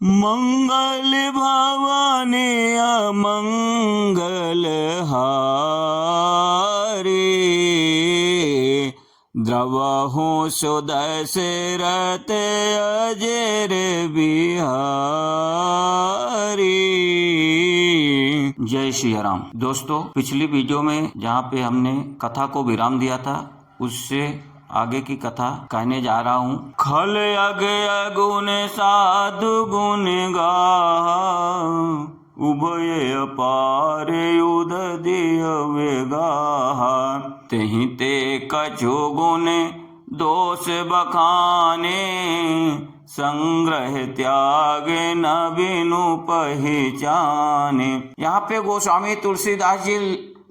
मंगल भवानी अमंगल हारी, द्रवहु सुदशरथ अजर बिहारी। जय श्री राम। दोस्तों, पिछली वीडियो में जहाँ पे हमने कथा को विराम दिया था, उससे आगे की कथा कहने जा रहा हूँ। खल अग अगुण साधु गुण गाहा, उभय अपार उदधिय वेगाहा। तेहि ते कछु गुण दोष बखाने, संग्रह त्याग न बिनु पहचाने। यहाँ पे गोस्वामी तुलसीदास जी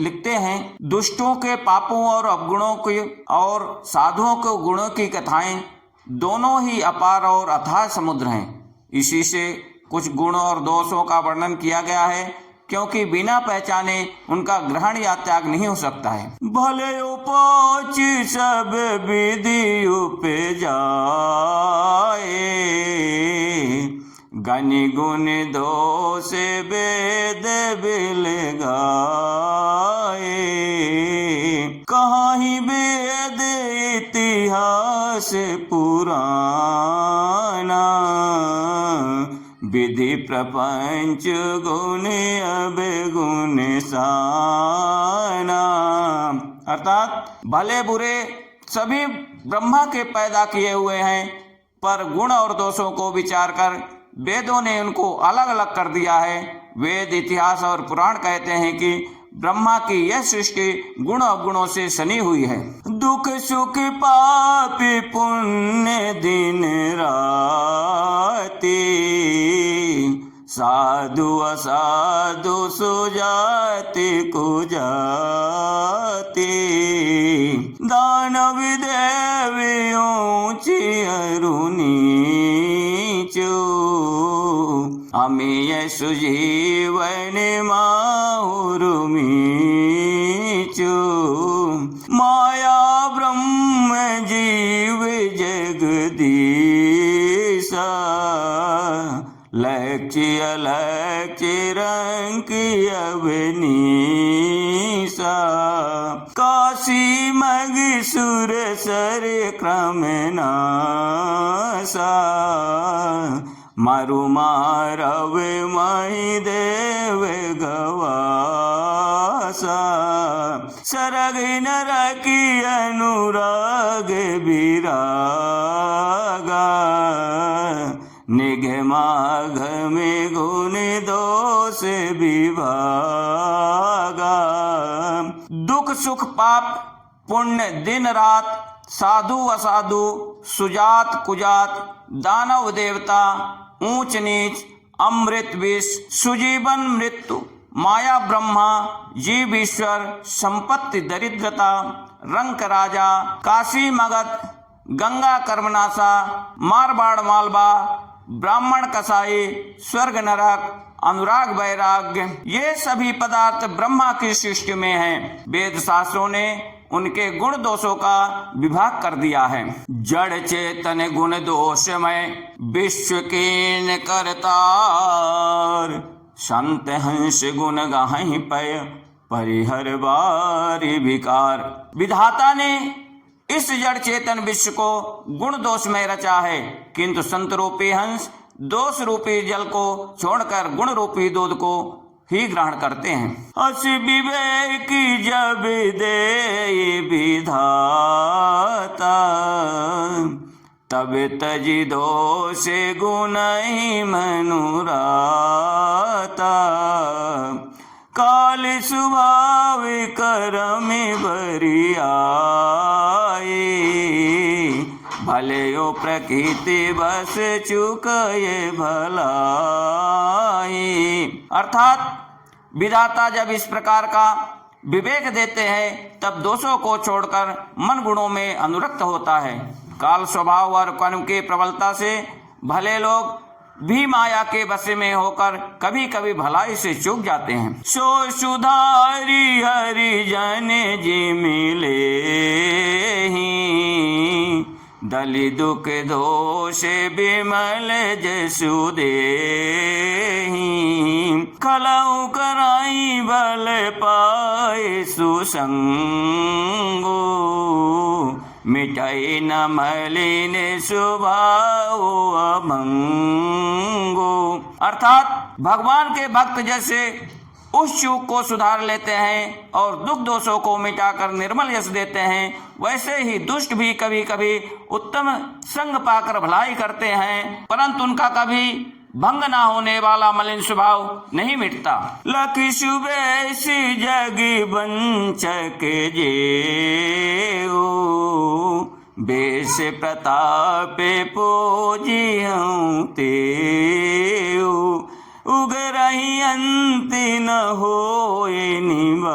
लिखते हैं, दुष्टों के पापों और अवगुणों की और साधुओं के गुणों की कथाएं दोनों ही अपार और अथाह समुद्र हैं। इसी से कुछ गुण और दोषों का वर्णन किया गया है, क्योंकि बिना पहचाने उनका ग्रहण या त्याग नहीं हो सकता है। भले उपोच सब विधि उपजाए, गनि गुण दोष वेद बिल गाए। कहीं वेद इतिहास पुराना, विधि प्रपंच गुण अवगुण साना। अर्थात भले बुरे सभी ब्रह्मा के पैदा किए हुए हैं, पर गुण और दोषों को विचार कर वेदों ने उनको अलग अलग कर दिया है। वेद, इतिहास और पुराण कहते हैं कि ब्रह्मा की यह सृष्टि गुण अवगुणों से सनी हुई है। दुख सुख पाप पुण्य दिन राति, साधु असाधु सुजाति कुजाति। दानव देवी ऊंची अरु नीचु, अमीय सुजीवन माहुरु मीचु। माया ब्रह्म जीव जगदीशा, लक्ष्य अलक्ष्य रंग अवनीसा। काशी मग सुर सर क्रम नासा, मारु मारव मही देव गवासा। सरग नरकी अनुराग विरागा, निगमाघ में गुण दोष विभागा। दुख सुख पाप पुण्य दिन रात, साधु असाधु सुजात कुजात, दानव देवता ऊंच नीच, अमृत विष, सुजीवन मृत्यु, माया ब्रह्मा, जीव ईश्वर, संपत्ति दरिद्रता, रंक राजा, काशी मगध, गंगा कर्मनाशा, मारवाड़ मालवा, ब्राह्मण कसाई, स्वर्ग नरक, अनुराग वैराग्य, ये सभी पदार्थ ब्रह्मा की सृष्टि में हैं। वेद शास्त्रों ने उनके गुण दोषों का विभाग कर दिया है। जड़ चेतन गुण दोषमय विश्व कीन करतार, संत हंस गुण गाहि पय परिहर बारी विकार। विधाता ने इस जड़ चेतन विश्व को गुण दोष में रचा है, किंतु संत रूपी हंस दोष रूपी जल को छोड़कर गुण रूपी दूध को ही ग्रहण करते हैं। अस विवेक जब दे विधाता, तब तजी दोष गुण ही मनुराता। काल स्वभाव कर्म बरियाए, भले यो प्रकृति बस चुकये भलाई। अर्थात विधाता जब इस प्रकार का विवेक देते हैं, तब दोषों को छोड़कर मन गुणों में अनुरक्त होता है। काल स्वभाव और कर्म की प्रबलता से भले लोग भी माया के बसे में होकर कभी कभी भलाई से चूक जाते हैं। सो सुधारी हरि जन जी मिले ही, दलि दुख दोष बिमल जसु देहि, खलउ कराई बल पाए सुसंगो, मिटाई न मलिन स्वभाव अभंगो। अर्थात भगवान के भक्त जैसे उस चूक को सुधार लेते हैं और दुख दोषों को मिटाकर निर्मल यश देते हैं, वैसे ही दुष्ट भी कभी कभी उत्तम संग पाकर भलाई करते हैं, परंतु उनका कभी भंग ना होने वाला मलिन स्वभाव नहीं मिटता। लखि सुबेसी जगी बंचक जेऊ, बेस प्रताप पूजियऊं तेऊ, उगरहि अंत न होए निबाहु,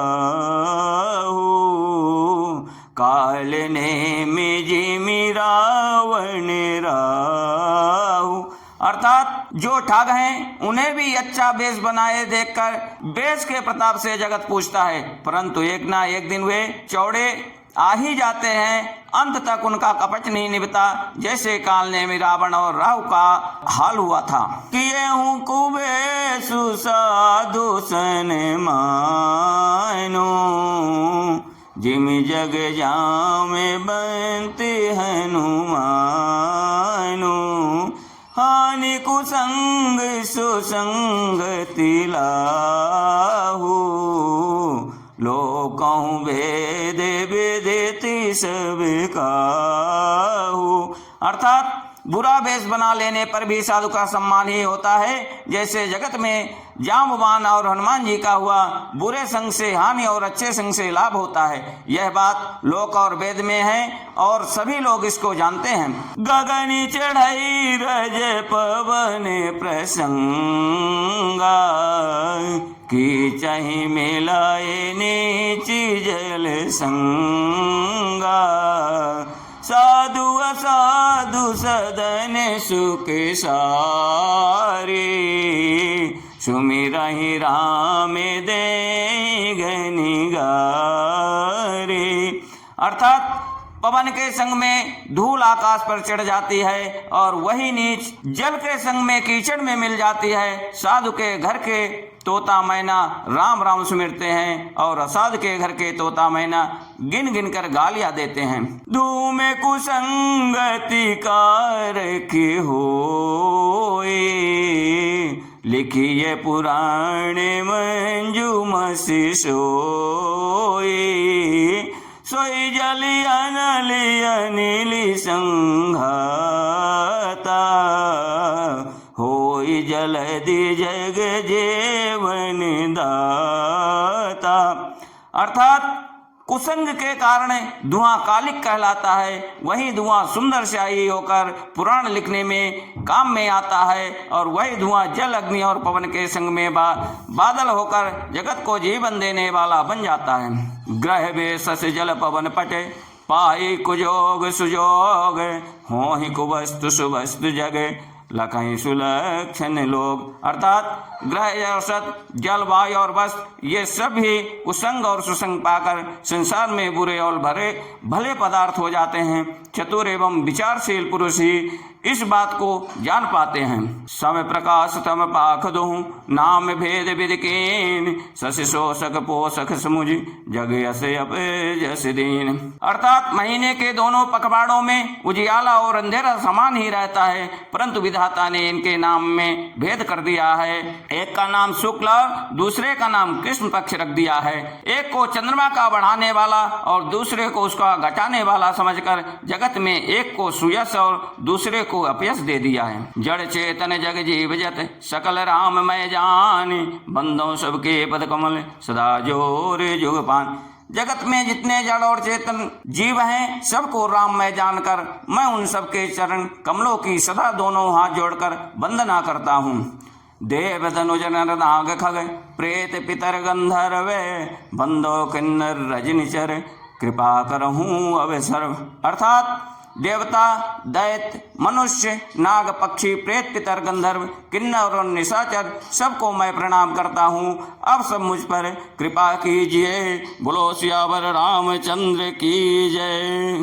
काल ने मिजिमि रावण राहु। अर्थात जो ठग हैं उन्हें भी अच्छा बेश बनाए देखकर बेश के प्रताप से जगत पूछता है, परंतु एक ना एक दिन वे चौड़े आ ही जाते हैं, अंत तक उनका कपट नहीं निभता, जैसे काल ने रावण और राहु का हाल हुआ था। किए हूँ कुबेसु साधु सन मानो, जिम जग जामे बनते हनुमानो, हानि कुसंग सुसंगति लाहु, लोकहु भेद विदिति सब काहू। अर्थात बुरा वेश बना लेने पर भी साधु का सम्मान ही होता है, जैसे जगत में जाम्बवान और हनुमान जी का हुआ, बुरे संग से हानि और अच्छे संग से लाभ होता है। यह बात लोक और वेद में है और सभी लोग इसको जानते हैं। गगन चढ़ई रज पवन प्रसंगा, की चहि मिलाए नीची जल संगा, साधु असाधु सदन सुख सारे, सुमिरहि राम दे गनि गारे। अर्थात पवन के संग में धूल आकाश पर चढ़ जाती है और वही नीच जल के संग में कीचड़ में मिल जाती है। साधु के घर के तोता मैना राम राम सुमिरते हैं और असाधु के घर के तोता मैना गिन गिन कर गालियां देते हैं। धूम कुसंगति कारक होए, लिखिए पुराण मंजुमस सोए, सोई जल अनल अनिल संघाता, होई जलधि जग जीवन दाता। अर्थात कुसंग के कारण धुआं कालिक कहलाता है, वही धुआं सुंदर स्याही होकर पुराण लिखने में काम में आता है और वही धुआं जल अग्नि और पवन के संग में बादल होकर जगत को जीवन देने वाला बन जाता है। ग्रह बेसस जल पवन पटे, पाई कुजोग सुजोग, हो ही कुवस्तु सुवस्तु जगे, लखई सुलक्षण लोग। अर्थात ग्रह औसत जल वायु और वस्त्र ये सब ही कुसंग और सुसंग पाकर संसार में बुरे और भले पदार्थ हो जाते हैं। चतुर एवं विचारशील पुरुष ही इस बात को जान पाते हैं। सम प्रकाश तम पाख दोहु, नाम भेद विदिकेन, शशि शोषक पोषक समुझ, जग यस अप जस दीन। अर्थात महीने के दोनों पखवाड़ों में उजियाला और अंधेरा समान ही रहता है, परंतु विधाता ने इनके नाम में भेद कर दिया है। एक का नाम शुक्ल दूसरे का नाम कृष्ण पक्ष रख दिया है। एक को चंद्रमा का बढ़ाने वाला और दूसरे को उसका घटाने वाला समझकर जगत में एक को सुयश और दूसरे को अपयश दे दिया है। जड़ चेतन जग जीव जत, सकल राम मैं जान, बंदों सबके पद कमल, सदा जोर जुग पान। जगत में जितने जड़ और चेतन जीव हैं, सबको राम मैं जानकर मैं उन सबके चरण कमलों की सदा दोनों हाथ जोड़कर वंदना करता हूँ। देव धनुज नर नाग खग, प्रेत पितर गंधर्व, बंदो किन्नर रजनिचर, कृपा करहूँ अवसर। अर्थात देवता, दैत्य, मनुष्य, नाग, पक्षी, प्रेत, पितर, गंधर्व, किन्नर और निशाचर सबको मैं प्रणाम करता हूँ। अब सब मुझ पर कृपा कीजिए। बोलो सियावर रामचंद्र की जय।